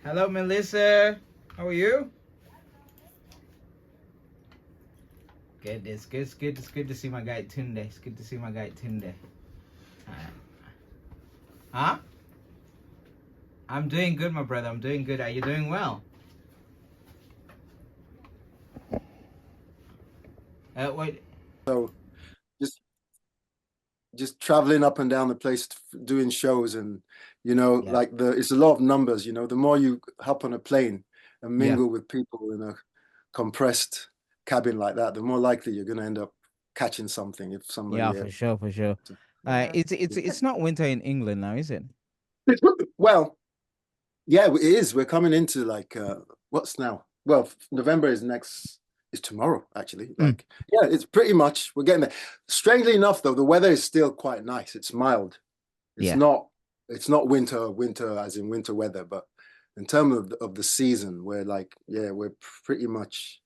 Hello, Melissa. How are you? Good. It's good. It's good. It's good to see my guy Tunde. It's good to see my guy Tunde. Uh, huh? I'm doing good, my brother. I'm doing good. Are you doing well? Wait. So just just traveling up and down the place doing shows and Yeah. like it's a lot of numbers. The more you hop on a plane and Yeah. mingle with people in a compressed cabin like that, the more likely you're going to end up catching something if Yeah. somebody For sure. For sure. yeah. It's not winter in England now, is it? Well, yeah, it is. We're coming into like what's now? Well, November is tomorrow, actually. Mm. Like, yeah, it's pretty much we're getting there. Strangely enough, though, the weather is still quite nice. It's mild. It's Yeah. not it's not winter as in winter weather, but in terms of the season, we're like, yeah, we're pretty much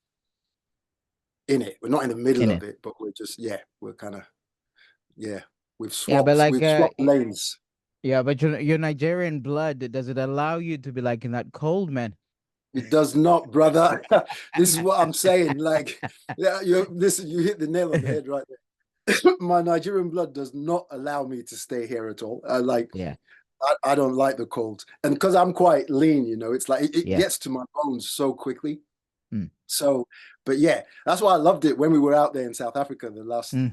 in it. We're not in the middle In of it. it, but we're just, yeah, we're kind of, yeah, Yeah, but like we've swapped lanes. yeah, but your Nigerian blood, does it allow you to be like in that cold, man? It does not, brother. This is what I'm saying. Like, yeah, you hit the nail on the head right there. My Nigerian blood does not allow me to stay here at all. Yeah. I don't like the cold. And because I'm quite lean, it's like it Yeah. gets to my bones so quickly. Mm. So, but yeah, that's why I loved it when we were out there in South Africa the last, Mm.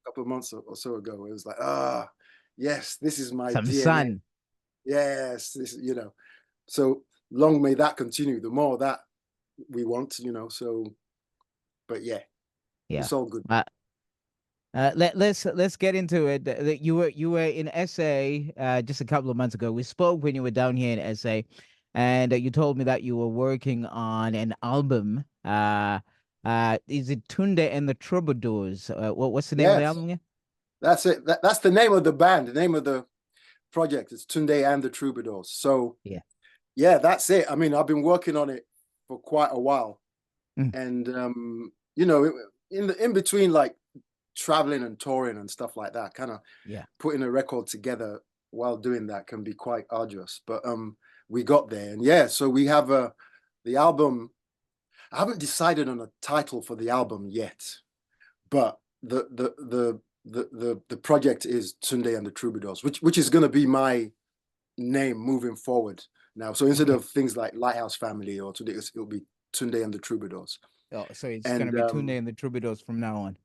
couple of months or so ago. It was like, yes, this is my Some DNA. sun. Yes, so long may that continue. The more that we want, so, but yeah, Yeah. it's all good. Uh, let's get into it. You were in SA just a couple of months ago. We spoke when you were down here in SA, and you told me that you were working on an album. Is it Tunde and the Troubadours? What's the name of the Yes, album again? that's it. That's the name of the band. The name of the project is Tunde and the Troubadours. So Yeah. yeah, that's it. I mean, I've been working on it for quite a while, Mm. and in between like traveling and touring and stuff like that, kind of Yeah. putting a record together while doing that can be quite arduous. But we got there, and yeah, so we have the album. I haven't decided on a title for the album yet, but the project is Tunde and the Troubadours, which is going to be my name moving forward now. So instead Okay. of things like Lighthouse Family or Tunde, it'll be Tunde and the Troubadours. Oh, so it's gonna And be Tunde and the Troubadours from now on.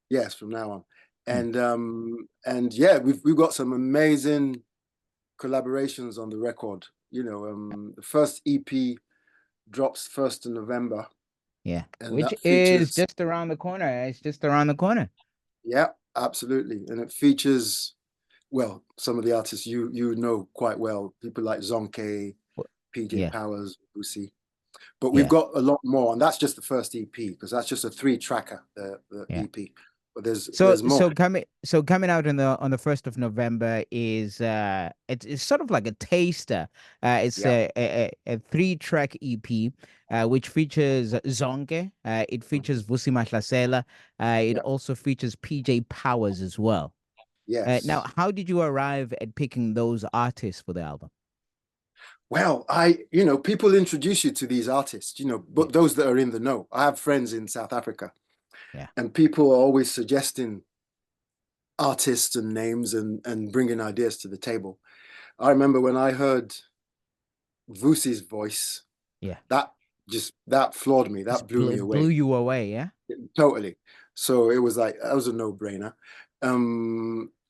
yes, from now on. Mm. And yeah, we've got some amazing collaborations on the record. The first EP drops 1st of November, Yeah. and Which that is features, just around the corner. It's just around the corner. yeah, absolutely. And it features, well, some of the artists you know quite well, people like Zonke, Wh- PJ Yeah. Powers, Lucy. But we've Yeah. got a lot more, and that's just the first EP because that's just a 3-tracker, the Yeah. EP. But there's So there's more. so coming out on the 1st of November is it's sort of like a taster. It's Yeah, a 3-track EP which features Zonke. It features mhm, Vusi Mahlasela. It yeah, also features PJ Powers as well. Now, yes. how did you arrive at picking those artists for the album? Well, people introduce you to these artists, Yeah. but those that are in the know. I have friends in South Africa, Yeah. and people are always suggesting artists and names and bringing ideas to the table. I remember when I heard Vusi's voice, Yeah. that that floored me. That Just blew me blew away you away, yeah? totally. So it was like that was a no-brainer.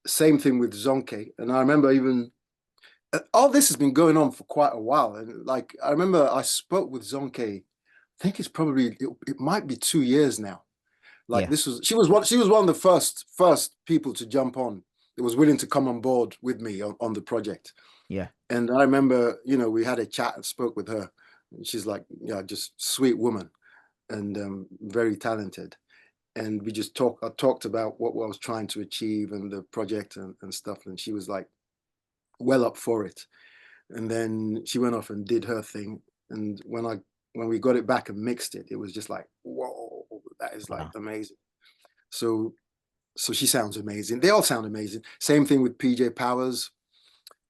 Same thing with Zonke, and I remember even all this has been going on for quite a while. And like I remember I spoke with Zonke. I think it's probably it might be 2 years now. Like Yeah. this was she was one of the first people to jump on. That was willing to come on board with me on the project. Yeah. And I remember, we had a chat and spoke with her. And she's like, yeah, just sweet woman and very talented. And we just I talked about what I was trying to achieve and the project and stuff. And she was like, well up for it. And then she went off and did her thing. And when we got it back and mixed it, it was just like, whoa, that is like Wow. amazing. So she sounds amazing. They all sound amazing. Same thing with PJ Powers.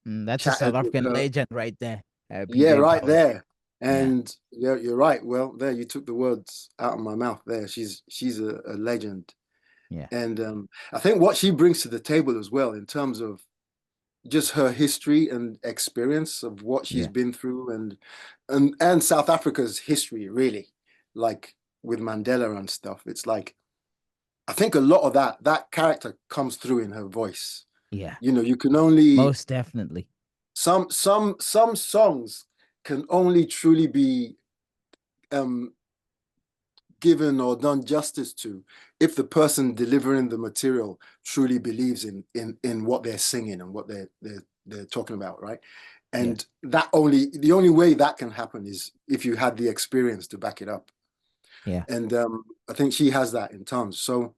That's a South Chatted with African her. legend right there. Yeah, PJ right Powers. there. Yeah, And yeah, you're right. Well, there you took the words out of my mouth there. She's a legend. yeah, And I think what she brings to the table as well in terms of just her history and experience of what she's yeah, been through and South Africa's history, really, like with Mandela and stuff. It's like I think a lot of that character comes through in her voice. yeah. You know, you can only Most definitely. some songs can only truly be um given or done justice to if the person delivering the material truly believes in what they're singing and what they're talking about, right? Yeah, And the only way that can happen is if you had the experience to back it up. yeah, And I think she has that in tons. So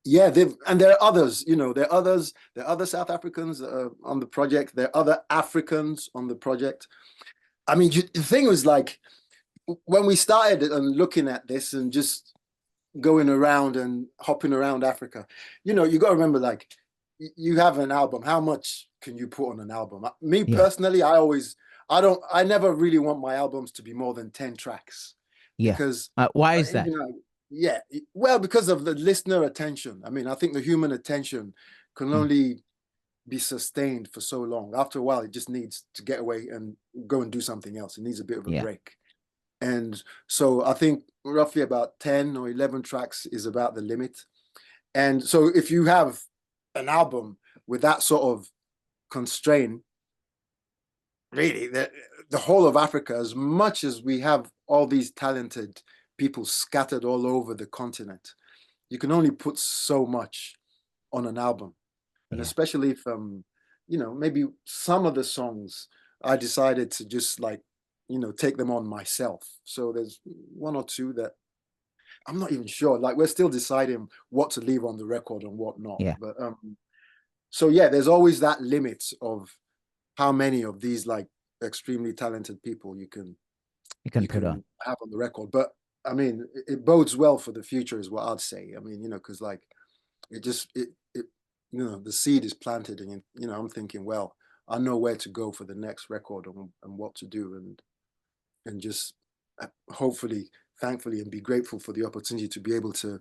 yeah, and there are others, there are other South Africans on the project, there are other Africans on the project. I mean, the thing was like when we started and looking at this and just going around and hopping around Africa, you got to remember, like, you have an album. How much can you put on an album? Me yeah, personally, I never really want my albums to be more than 10 tracks yeah. because, Why is that? yeah, well, because of the listener attention. I mean, I think the human attention can Mm, only be sustained for so long. After a while, it just needs to get away and go and do something else. It needs a bit of a yeah, break. And so I think roughly about 10 or 11 tracks is about the limit. And so if you have an album with that sort of constraint, really, the whole of Africa, as much as we have all these talented people scattered all over the continent, you can only put so much on an album. And yeah, especially from, maybe some of the songs, I decided to just like, take them on myself. So there's one or two that I'm not even sure. Like we're still deciding what to leave on the record and what not. yeah. But so yeah, there's always that limit of how many of these like extremely talented people You can you put on. can have on the record. But I mean, it bodes well for the future, is what I'd say. I mean, because like it just it the seed is planted, and I'm thinking, well, I know where to go for the next record and what to do, and just hopefully, thankfully, and be grateful for the opportunity to be able to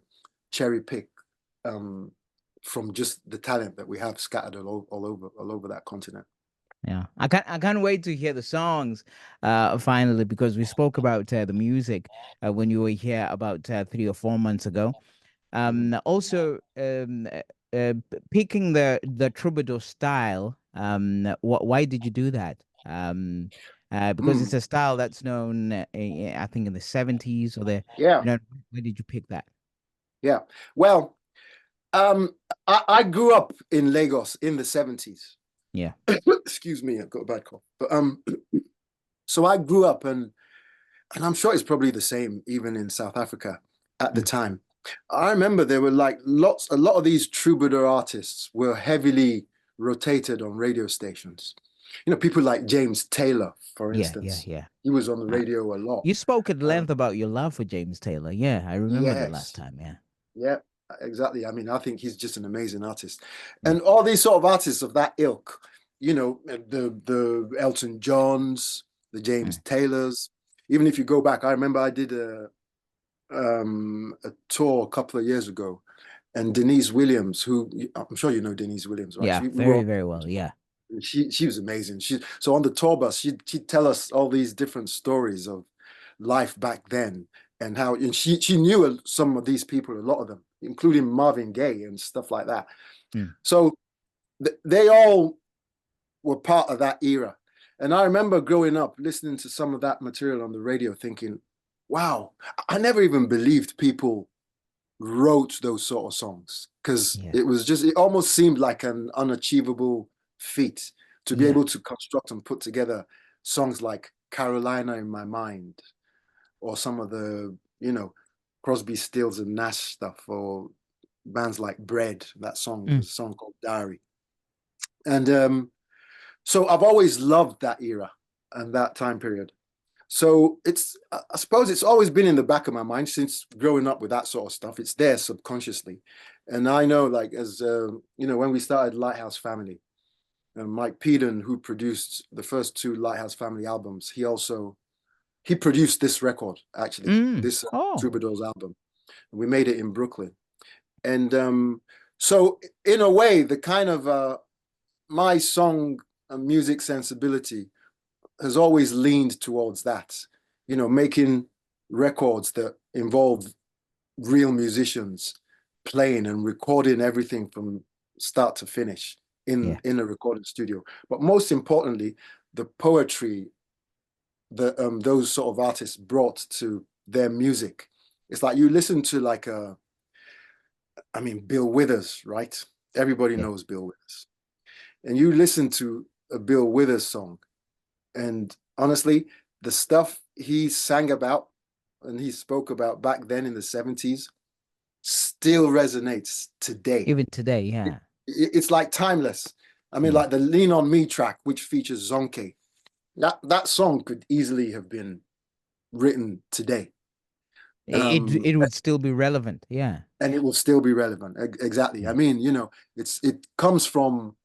cherry pick um, from just the talent that we have scattered all over that continent. Yeah, I can't wait to hear the songs, finally, because we spoke about the music when you were here about 3 or 4 months ago. Mhm. Also, picking the troubadour style. Why did you do that? Because it's Mm, a style that's known, I think, in the 70s or the, yeah, you know, why did you pick that? yeah. Well, um, I grew up in Lagos in the 70s. Yeah. Excuse me, I've got a bad cough. But so I grew up and I'm sure it's probably the same even in South Africa at the Mm. time. I remember there were like a lot of these troubadour artists were heavily rotated on radio stations. People like James Taylor, for Yeah, yeah, instance. yeah. He was on the Uh, radio a lot. you spoke at Uh, length about your love for James Taylor. Yeah, I remember the last yes, time. Yeah. yeah, exactly. I mean, I think he's just an amazing artist. Yeah. And all these sort of artists of that ilk, the Elton Johns, the James Mm. Taylors. Even if you go back, I remember I did a tour a couple of years ago, and Denise Williams, who I'm sure you know Denise Williams, right? Yeah, We were very, very well. Yeah. she was amazing. So on the tour bus, she'd tell us all these different stories of life back then and how and she knew some of these people, a lot of them, including Marvin Gaye and stuff like that. Mm. So they all were part of that era. And I remember growing up listening to some of that material on the radio thinking, wow, I never even believed people wrote those sort of songs because Yeah. it almost seemed like an unachievable feat to be Yeah. able to construct and put together songs like Carolina in My Mind or some of the, Crosby, Stills and Nash stuff or bands like Bread, that song, Mm. there's a song called Diary. And so I've always loved that era and that time period. So I suppose it's always been in the back of my mind since growing up with that sort of stuff. It's there subconsciously. And I know, like, as when we started Lighthouse Family, And Mike Peden, who produced the first two Lighthouse Family albums, he produced this record, actually, this Oh, Troubadours album. We made it in Brooklyn. And so in a way, the kind of my song and music sensibility has always leaned towards that, making records that involve real musicians playing and recording everything from start to finish yeah. in a recording studio. But most importantly, the poetry that those sort of artists brought to their music. It's like you listen to Bill Withers, right? Everybody Yeah. knows Bill Withers. And you listen to a Bill Withers song, and honestly, the stuff he sang about and he spoke about back then in the 70s still resonates today. Even today, yeah. It's like timeless. Yeah. Like the Lean on Me track, which features Zonke, that song could easily have been written today. It would still be relevant. Yeah. And it will still be relevant. Exactly. Yeah. It comes from,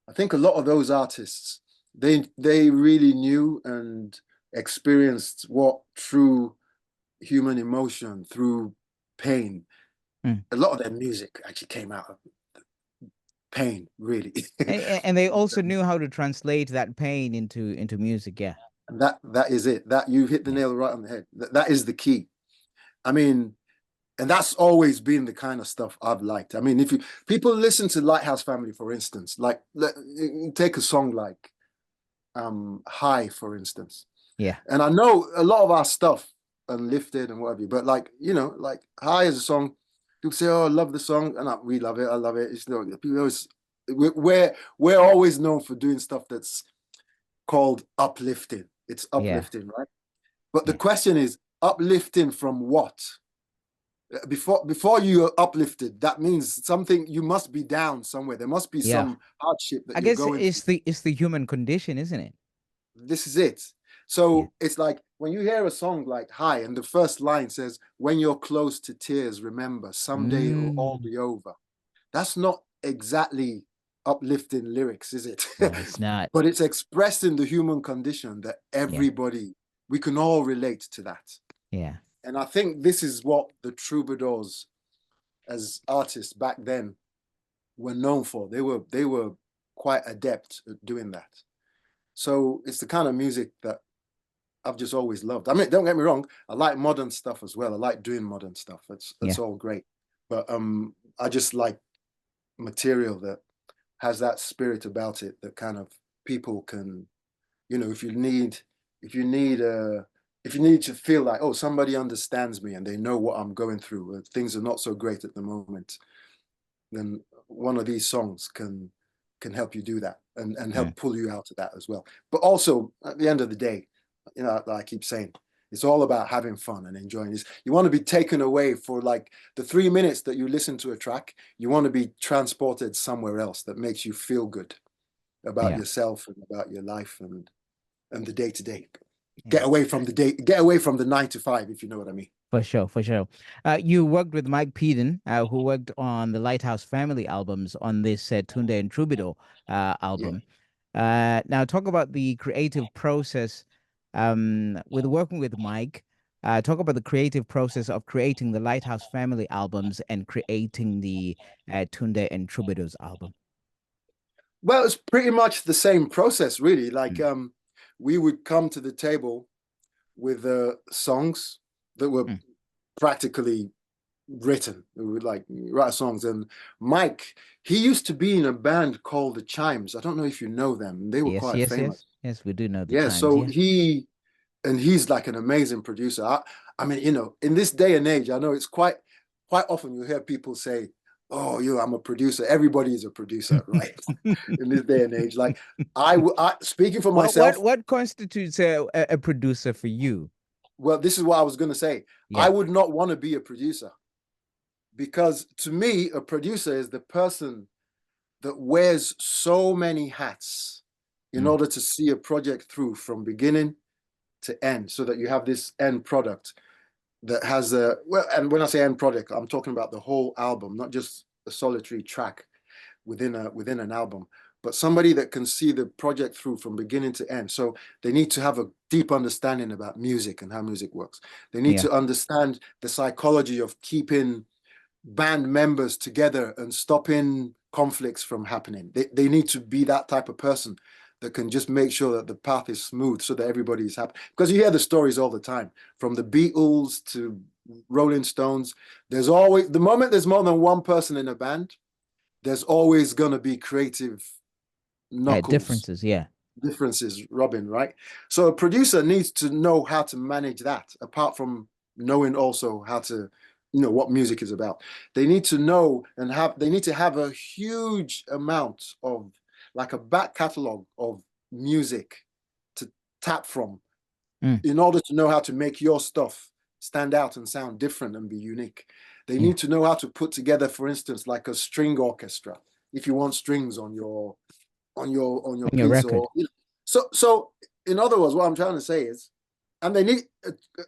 I think a lot of those artists, they really knew and experienced what true human emotion through pain. A lot of their music actually came out of pain, really. And they also knew how to translate that pain into music. Yeah. And that is it. That you hit the Yeah. nail right on the head. That is the key. I mean, and that's always been the kind of stuff I've liked. I mean, if people listen to Lighthouse Family, for instance, like take a song like High, for instance. Yeah. And I know a lot of our stuff Unlifted and whatever, but like High is a song. People say, "Oh, I love the song," and we love it. I love it. People always we're always known for doing stuff that's called uplifting. It's Yeah. uplifting, right? But the Yeah. question is, uplifting from what? Before you are uplifted, that means something, you must be down somewhere. There must be Yeah. some hardship that I you're guess going through. it's the human condition, isn't it? This is it. Yeah. So it's like when you hear a song like High and the first line says, "When you're close to tears, remember, someday it'll all Mm. be over." That's not exactly uplifting lyrics, is it? No, it's not. But it's expressing the human condition that Yeah. we can all relate to that. Yeah. And I think this is what the troubadours as artists back then were known for. They were quite adept at doing that. So it's the kind of music that I've just always loved. I mean, don't get me wrong, I like modern stuff as well. I like doing modern stuff. That's Yeah. all great. But I just like material that has that spirit about it that kind of people can, if you need to feel like, oh, somebody understands me and they know what I'm going through, things are not so great at the moment, then one of these songs can help you do that and Mm. help pull you out of that as well. But also at the end of the day, like I keep saying, it's all about having fun and enjoying this. You want to be taken away for like the 3 minutes that you listen to a track. You want to be transported somewhere else that makes you feel good about Yeah. yourself and about your life and the day to day. Yeah. Get away from the 9 to 5, if you know what I mean. For sure, for sure. You worked with Mike Peden, who worked on the Lighthouse Family albums on this Tunde and Troubadour Yeah. album. Now, talk about the creative process with working with Mike. Talk about the creative process of creating the Lighthouse Family albums and creating the Tunde and Troubadours album. Well, it's pretty much the same process, really. Like Mm. we would come to the table with songs that were Mm. practically written. We would like write songs. And Mike, he used to be in a band called the Chimes. I don't know if you know them. They were Yes, quite yes, yes, famous. yes. We do know the Yeah. chimes. So Yeah. he's like an amazing producer. I mean, in this day and age, I know it's quite often you hear people say, "Oh, I'm a producer." Everybody is a producer, right? In this day and age, like speaking for myself, What constitutes a producer for you? well, this is what I was going to say. I Yeah. would not want to be a producer because to me, a producer is the person that wears so many hats in Mm. order to see a project through from beginning to end so that you have this end product that has and when I say end product, I'm talking about the whole album, not just a solitary track within an album, but somebody that can see the project through from beginning to end. So they need to have a deep understanding about music and how music works. They need Yeah. to understand the psychology of keeping band members together and stopping conflicts from happening. They need to be that type of person that can just make sure that the path is smooth so that everybody is happy. Because you hear the stories all the time, from the Beatles to Rolling Stones. There's always, the moment there's more than one person in a band, there's always going to be creative knuckles, Differences. Yeah. differences, Robin, right? So a producer needs to know how to manage that, apart from knowing also how to, what music is about. They need to know and they need to have a huge amount of, like, a back catalog of music to tap from Mm. in order to know how to make your stuff stand out and sound different and be unique. They Yeah. need to know how to put together, for instance, like a string orchestra, if you want strings on your On your piece, record. or so in other words, what I'm trying to say is, and they need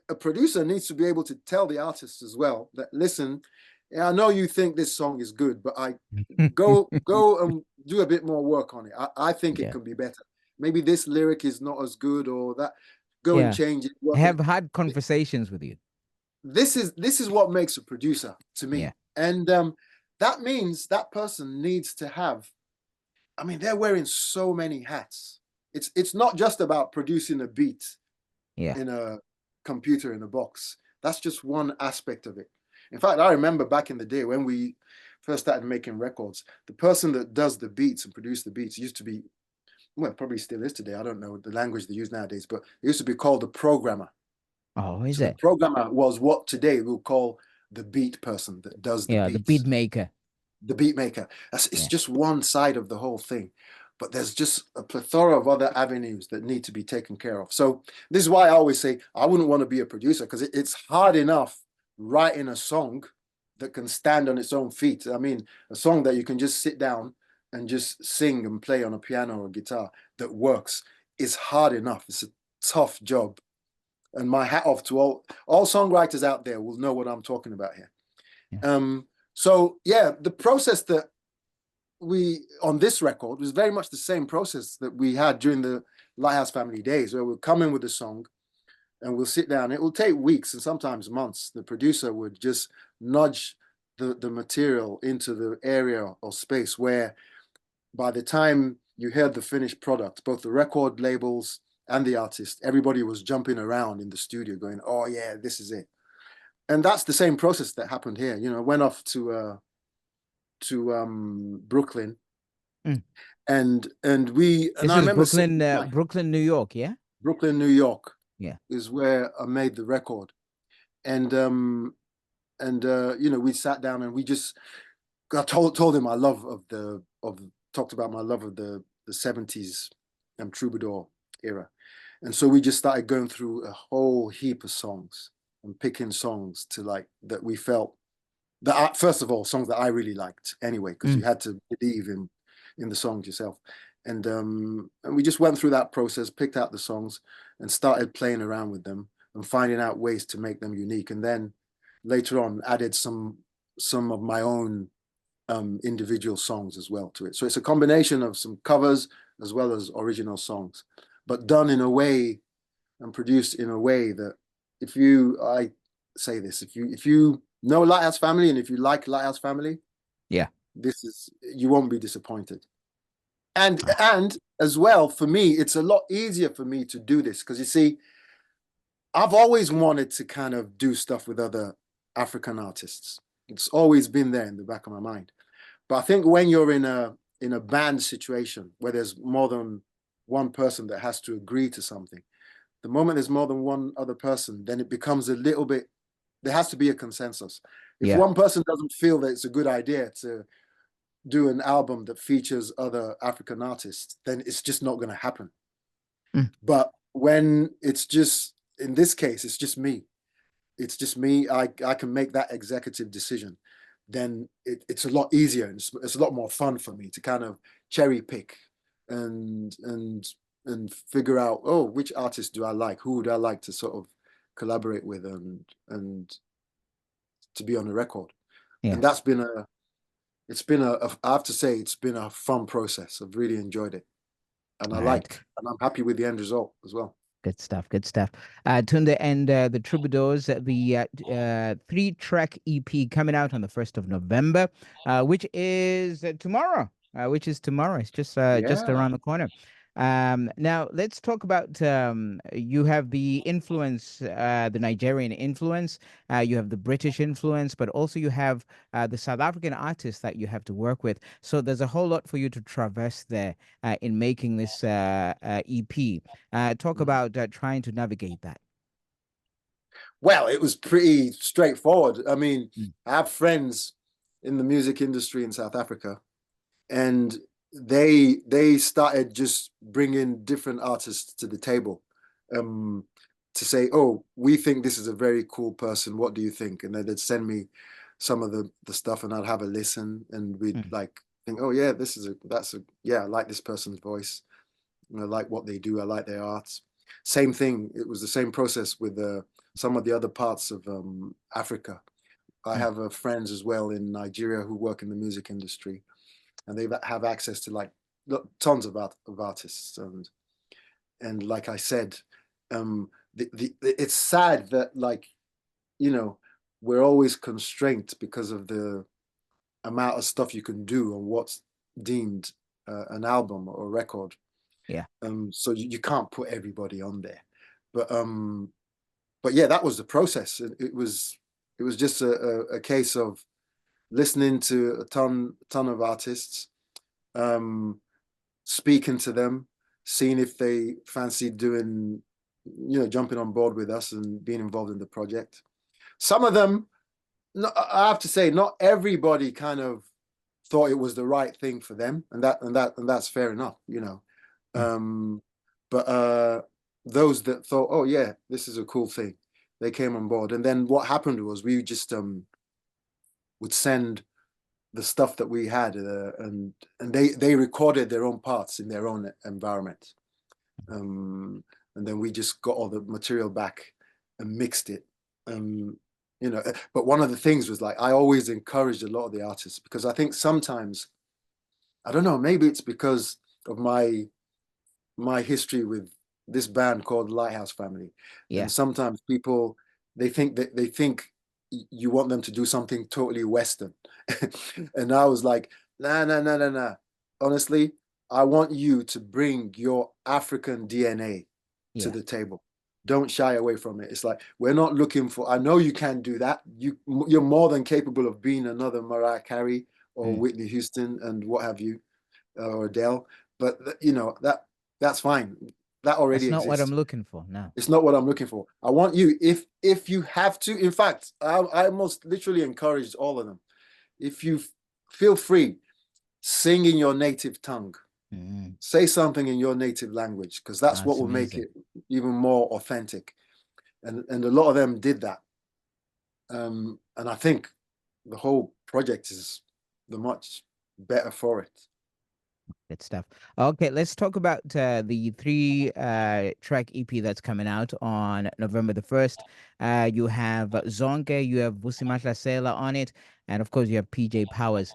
a producer needs to be able to tell the artists as well that, listen, yeah, I know you think this song is good, but I go and do a bit more work on it. I think it Yeah. can be better. Maybe this lyric is not as good, or that, go and Yeah. change it, work on Have it. had conversations with you. This is what makes a producer to Yeah. me. And that means that person needs to have, I mean, they're wearing so many hats. It's not just about producing a beat Yeah. in a computer in a box. That's just one aspect of it. In fact, I remember back in the day when we first started making records, the person that does the beats and produce the beats used to be, well, probably still is today. I don't know the language they use nowadays, but it used to be called the programmer. Oh, is So the it? programmer was what today we'll call the beat person that does the Yeah. The beat beats, maker. the beat maker. It's Yeah. just one side of the whole thing, but there's just a plethora of other avenues that need to be taken care of. So this is why I always say I wouldn't want to be a producer, because it's hard enough writing a song that can stand on its own feet. I mean, a song that you can just sit down and just sing and play on a piano or guitar that works is hard enough. It's a tough job. And my hat off to all songwriters out there will know what I'm talking about here. Yeah. So yeah, the process that we on this record was very much the same process that we had during the Lighthouse Family days, where we'll come in with a song and we'll sit down. It will take weeks and sometimes months. The producer would just nudge the material into the area or space where by the time you heard the finished product, both the record labels and the artist, everybody was jumping around in the studio going, oh yeah, this is it. And that's the same process that happened here. Went off to Brooklyn, Mm. and This I is remember Brooklyn, sitting like Brooklyn, New York. Yeah. Brooklyn, New York Yeah. is where I made the record. And we sat down and I told him my love of talked about my love of the 70s troubadour era. And so we just started going through a whole heap of songs and picking songs to, like, that we felt that first of all, songs that I really liked anyway, because Mm. you had to believe in the songs yourself. And we just went through that process, picked out the songs and started playing around with them and finding out ways to make them unique. And then later on added some of my own individual songs as well to it. So it's a combination of some covers as well as original songs, but done in a way and produced in a way that, I say this, if you know Lighthouse Family and if you like Lighthouse Family, Yeah. you won't be disappointed. And as well, for me, it's a lot easier for me to do this because, you see, I've always wanted to kind of do stuff with other African artists. It's always been there in the back of my mind. But I think when you're in a band situation where there's more than one person that has to agree to something, the moment there's more than one other person, then it becomes a little bit, there has to be a consensus. If Yeah. one person doesn't feel that it's a good idea to do an album that features other African artists, then it's just not going to happen. Mm. But when it's just, in this case, it's just me. It's just me. I can make that executive decision. Then it's a lot easier and it's a lot more fun for me to kind of cherry pick and figure out, oh, which artist do I like? Who would I like to sort of collaborate with and to be on the record? Yeah. And that's been it's been I have to say, it's been a fun process. I've really enjoyed it, and All right. and I'm happy with the end result as well. Good stuff. Good stuff. Tunde and the Troubadours, the three-track EP coming out on the 1st of November, which is tomorrow. Which is tomorrow. It's just Yeah. around the corner. Now let's talk about you have the influence, the Nigerian influence. You have the British influence, but also you have the South African artists that you have to work with. So there's a whole lot for you to traverse there in making this EP. Talk Mm. about trying to navigate that. Well, it was pretty straightforward. I mean, Mm, I have friends in the music industry in South Africa, and they started just bringing different artists to the table, um, to say, "Oh, we think this is a very cool person. What do you think?" And then they'd send me some of the stuff, and I'd have a listen, and we'd mm, like think, "Oh yeah, yeah, I like this person's voice. I like what they do. I like their arts." Same thing. It was the same process with some of the other parts of Africa. I mm, have friends as well in Nigeria who work in the music industry, and they have access to like tons of artists. And like I said, it's sad that, like, you know, we're always constrained because of the amount of stuff you can do on what's deemed an album or a record. yeah. So you can't put everybody on there. But um, but yeah, that was the process. It was just a case of listening to a ton of artists, um, speaking to them, seeing if they fancy doing, jumping on board with us and being involved in the project. Some of them, no, I have to say, not everybody kind of thought it was the right thing for them, and that's fair enough. Mm, Um, but those that thought, oh yeah, this is a cool thing, they came on board. And then what happened was we just would send the stuff that we had, and they recorded their own parts in their own environment, um, and then we just got all the material back and mixed it. Um, but one of the things was, like, I always encouraged a lot of the artists, because I think sometimes, I don't know, maybe it's because of my history with this band called Lighthouse Family, yeah. and sometimes people, they think you want them to do something totally Western, and I was like, nah, nah, nah, nah, nah. Honestly, I want you to bring your African DNA to Yeah. the table. Don't shy away from it. It's like, we're not looking for. I know you can do that. You're more than capable of being another Mariah Carey or Mm. Whitney Houston and what have you, or Adele. But that's fine. That already That's not what exists. I'm looking for. No. It's not what I'm looking for. I want you, if you have to. In fact, I most literally encourage all of them. If you feel free, sing in your native tongue. Mm, Say something in your native language, because that's what that's will make amazing. it even more authentic. And a lot of them did that. And I think the whole project is the much better for it. Good stuff. Okay, let's talk about the three track EP that's coming out on November the 1st. You have Zonke, you have Vusimahla Sela on it, and of course you have PJ Powers.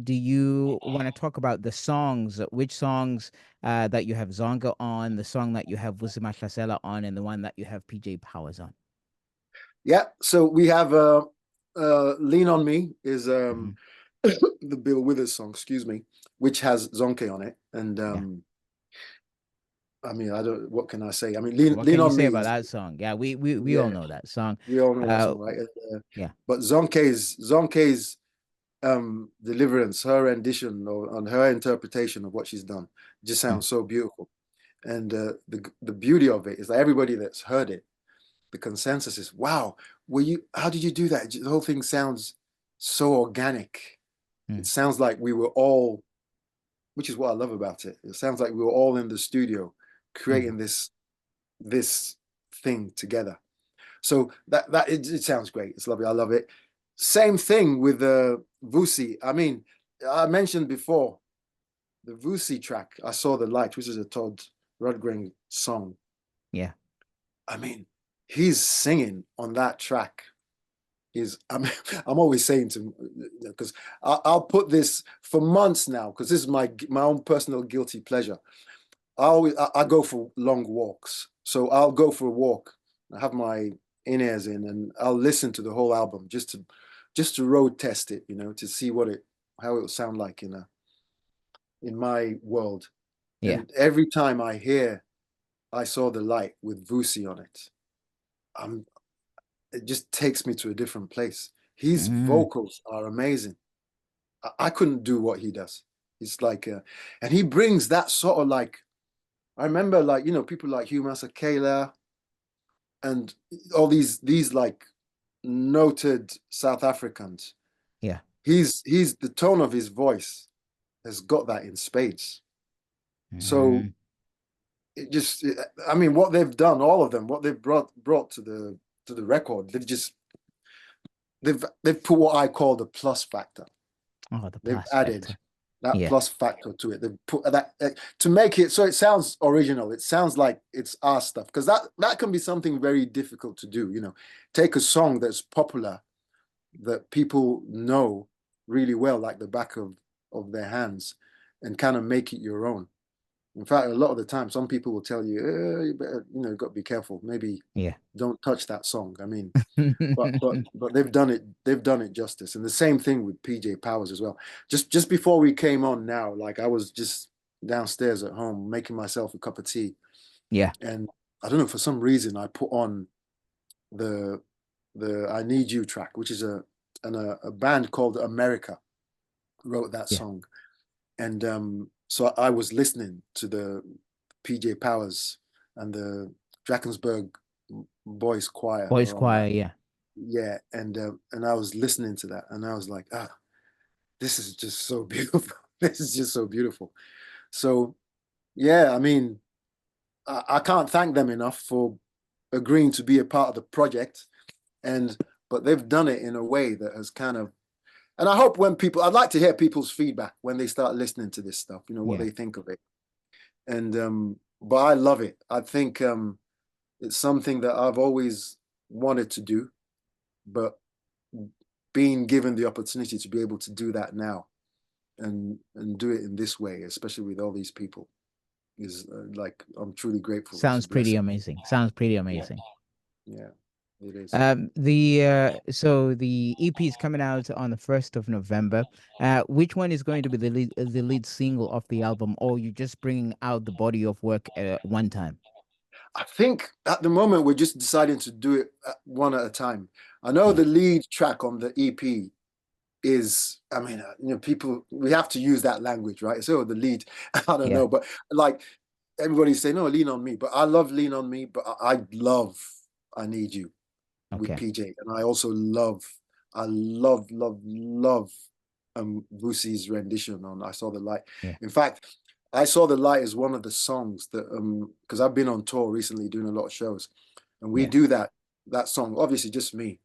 Do you want to talk about the songs? Which songs that you have Zonke on, the song that you have Vusimahla Sela on, and the one that you have PJ Powers on? Yeah. So we have "Lean on Me" is Hmm. the Bill Withers song, excuse me, which has Zonke on it. And Yeah. I mean, I don't. What can I say? I mean, "Lean What Lean can you on say Me" about is, that song? Yeah, we all yeah, know that song. we all know that Uh, song, right? yeah. But Zonke's deliverance, her rendition, or on her interpretation of what she's done, just Mm, sounds so beautiful. And the beauty of it is that everybody that's heard it, the consensus is, wow, how did you do that? The whole thing sounds so organic. It mm, sounds like we were all, which is what I love about it. It sounds like we were all in the studio mm. creating this thing together. So it sounds great. It's lovely. I love it. Same thing with the Vusi. I mean, I mentioned before the Vusi track, I Saw the Light, which is a Todd Rundgren song. Yeah. I mean, he's singing on that track is I'm always saying to, because I'll put this for months now, because this is my own personal guilty pleasure. I go for long walks, so I'll go for a walk. I have my in-ears in, and I'll listen to the whole album just to road test it, to see how it will sound like in my world. Yeah. And every time I saw the light with Vusi on it, I'm it just takes me to a different place. His Mm, vocals are amazing. I couldn't do what he does. It's like, and he brings that sort of like, I remember like, people like Hugh Masekela and all these like noted South Africans. yeah. He's the tone of his voice has got that in spades. So Mm, I mean, what they've done, all of them, what they've brought to the record, they've put what I call the plus factor. oh, the They've plus added factor. that Yeah. plus factor to it. They've put that to make it so it sounds original. It sounds like it's our stuff, because that can be something very difficult to do. Take a song that's popular, that people know really well, like the back of their hands, and kind of make it your own. In fact, a lot of the time, some people will tell you, you better, you've got to be careful. Maybe Yeah. don't touch that song. I mean, but they've done it. They've done it justice. And the same thing with PJ Powers as well. Just before we came on now, like I was just downstairs at home making myself a cup of tea, Yeah. and I don't know, for some reason I put on the the I Need You track, which is a band called America wrote that Yeah. song, and so I was listening to the PJ Powers and the Drakensberg Boys Choir Boys are on that. choir. Yeah. Yeah, and I was listening to that, and I was like, this is just so beautiful. This is just so beautiful. So yeah, I mean, I can't thank them enough for agreeing to be a part of the project, and but they've done it in a way that has kind of, and I hope I'd like to hear people's feedback when they start listening to this stuff, what Yeah. they think of it. And but I love it. I think it's something that I've always wanted to do, but being given the opportunity to be able to do that now, and do it in this way, especially with all these people, is like, I'm truly grateful. It's a Sounds pretty blessing. amazing. Sounds pretty Yeah, amazing. yeah, it is. So the EP is coming out on the 1st of November. Which one is going to be the lead single of the album, or you just bringing out the body of work at one time? I think at the moment we're just deciding to do it one at a time. I know Yeah. the lead track on the EP is, I mean, people, we have to use that language, right? So the lead, I don't Yeah. know, but like everybody's saying, no, Lean on Me, but I love Lean on Me, but I love I Need You with Okay. PJ, and I also love Boosie's rendition on I Saw the Light. Yeah. In fact, I Saw the Light is one of the songs that because I've been on tour recently doing a lot of shows, and we Yeah. do that song, obviously just me,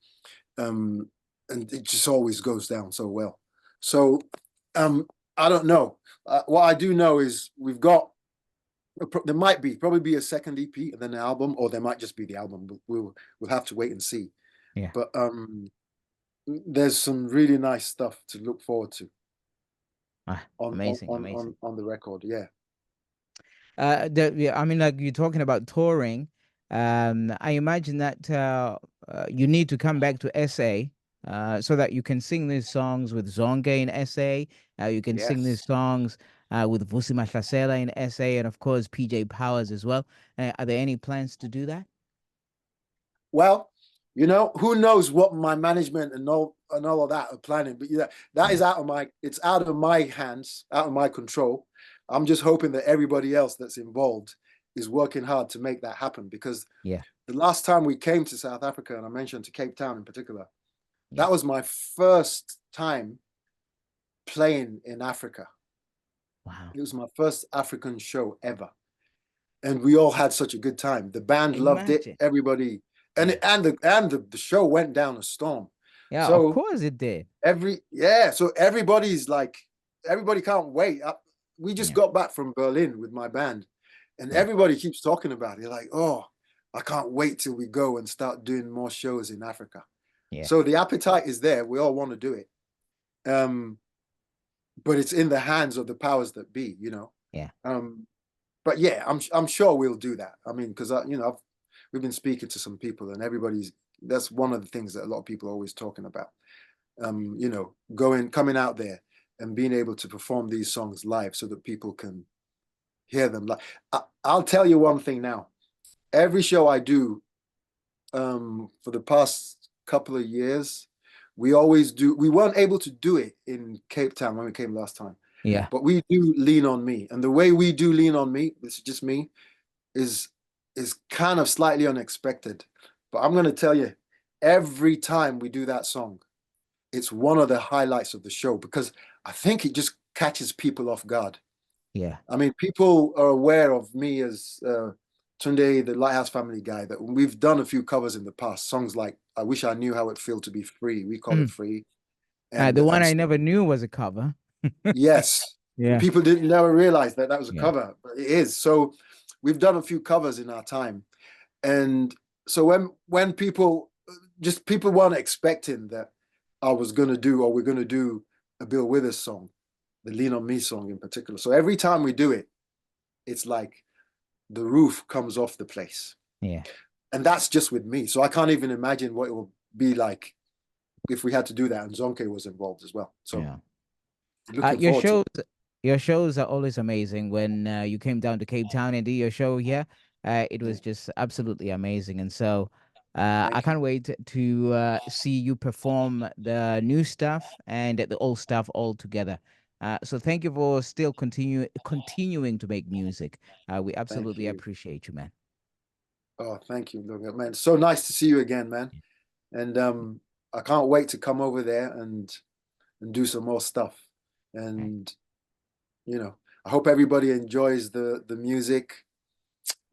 um, and it just always goes down so well. So I don't know. What I do know is there might probably be a second EP and then an album, or there might just be the album. We'll have to wait and see. Yeah. But there's some really nice stuff to look forward to Ah, on on amazing, on amazing. on, on the record. Yeah. Yeah, I mean, like you're talking about touring. I imagine that you need to come back to SA, so that you can sing these songs with Zonke in SA. You can sing these Yes. songs with Vusi Mahlasela in SA, and of course PJ Powers as well. Are there any plans to do that? Well, who knows what my management and all of that are planning, but yeah, that is Yeah, it's out of my hands, out of my control. I'm just hoping that everybody else that's involved is working hard to make that happen, because yeah, the last time we came to South Africa, and I mentioned to Cape Town in particular, yeah. that was my first time playing in Africa. Wow. It was my first African show ever, and we all had such a good time. The band loved it. Imagine. Everybody, and Yeah, it, and the show went down a storm. yeah. Of So course it did. so everybody's like, everybody can't wait. We just Yeah, got back from Berlin with my band, and yeah, everybody keeps talking about it. They're like, oh, I can't wait till we go and start doing more shows in Africa. Yeah. So the appetite is there. We all want to do it. Um, but it's in the hands of the powers that be, you know. Yeah. But yeah, I'm sure we'll do that. I mean, because we've been speaking to some people, and that's one of the things that a lot of people are always talking about. Coming out there and being able to perform these songs live so that people can hear them. Like, I'll tell you one thing now. Every show I do, for the past couple of years, we always do. We weren't able to do it in Cape Town when we came last time, Yeah. but we do Lean on Me, and the way we do Lean on Me, this is just me, is kind of slightly unexpected. But I'm gonna tell you, every time we do that song, it's one of the highlights of the show because I think it just catches people off guard. Yeah. I mean, people are aware of me as Tunde, the Lighthouse Family guy, that we've done a few covers in the past, songs like I Wish I Knew How It Feel to Be Free. We call it Mm. Free. And The one I never knew was a cover. yes, Yeah. people didn't never realize that that was a Yeah. cover, but it is. So we've done a few covers in our time. And so when people weren't expecting that I was gonna do or we're gonna do a Bill Withers song, the Lean on Me song in particular. So every time we do it, it's like the roof comes off the place. Yeah. And that's just with me. So I can't even imagine what it will be like if we had to do that and Zonke was involved as well. So Yeah. looking Your forward to shows, it. your shows are always amazing. When you came down to Cape Town and did your show here, it Yeah, was just absolutely amazing. And so, I thank you. can't wait to see you perform the new stuff and the old stuff all together. So thank you for still continuing to make music. We Thank absolutely you. appreciate you, man. Oh, thank you, Lunga. Man. So nice to see you again, man. And I can't wait to come over there and do some more stuff. Right. And I hope everybody enjoys the music.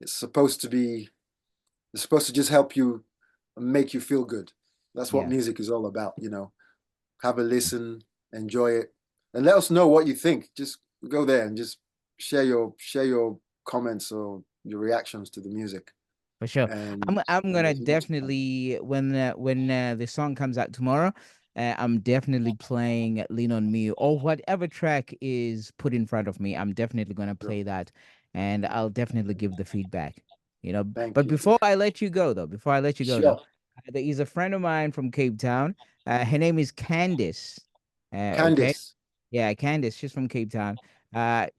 It's supposed to be it's supposed to just help you and make you feel good. That's what Yeah. music is all about. Have a listen, enjoy it, and let us know what you think. Just go there and just share your comments or your reactions to the music. For sure. And I'm and gonna there's lots of fun. definitely when the song comes out tomorrow, I'm definitely playing Lean on Me or whatever track is put in front of me. I'm definitely gonna Sure. play that, and I'll definitely give the feedback. Thank But you. before I let you go though, Sure. there is a friend of mine from Cape Town. Her name is Candice. Okay. Candice. Yeah, Candice. She's from Cape Town.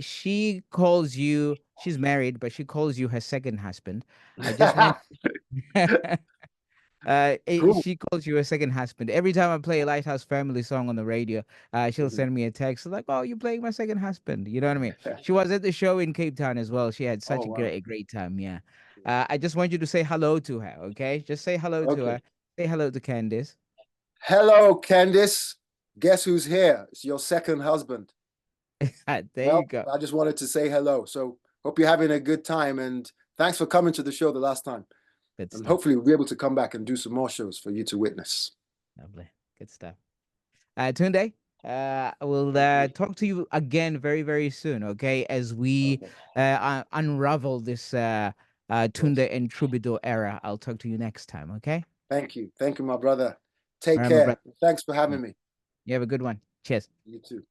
She calls you. She's married, but she calls you her second husband. I just want Cool. she calls you a second husband. Every time I play a Lighthouse Family song on the radio, she'll Mhm. send me a text like, "Oh, you're playing my second husband." You know what I mean? She was at the show in Cape Town as well. She had Oh such a wow. great time. Yeah. I just want you to say hello to her, okay? Just say hello to Okay. her. Say hello to Candice. Hello, Candice. Guess who's here? It's your second husband. There you Well, go. I just wanted to say hello. So hope you're having a good time and thanks for coming to the show the last time. Good And stuff. hopefully we'll be able to come back and do some more shows for you to witness. Lovely. Good stuff. Tunde, I will Thank you. talk to you again very soon, okay? As we Okay. unravel this Yes. Tunde and Troubadour era. I'll talk to you next time, okay? Thank you. Thank you, my brother. All Take right, my brother. care. Thanks for Yeah. having me. You have a good one. Cheers. You too.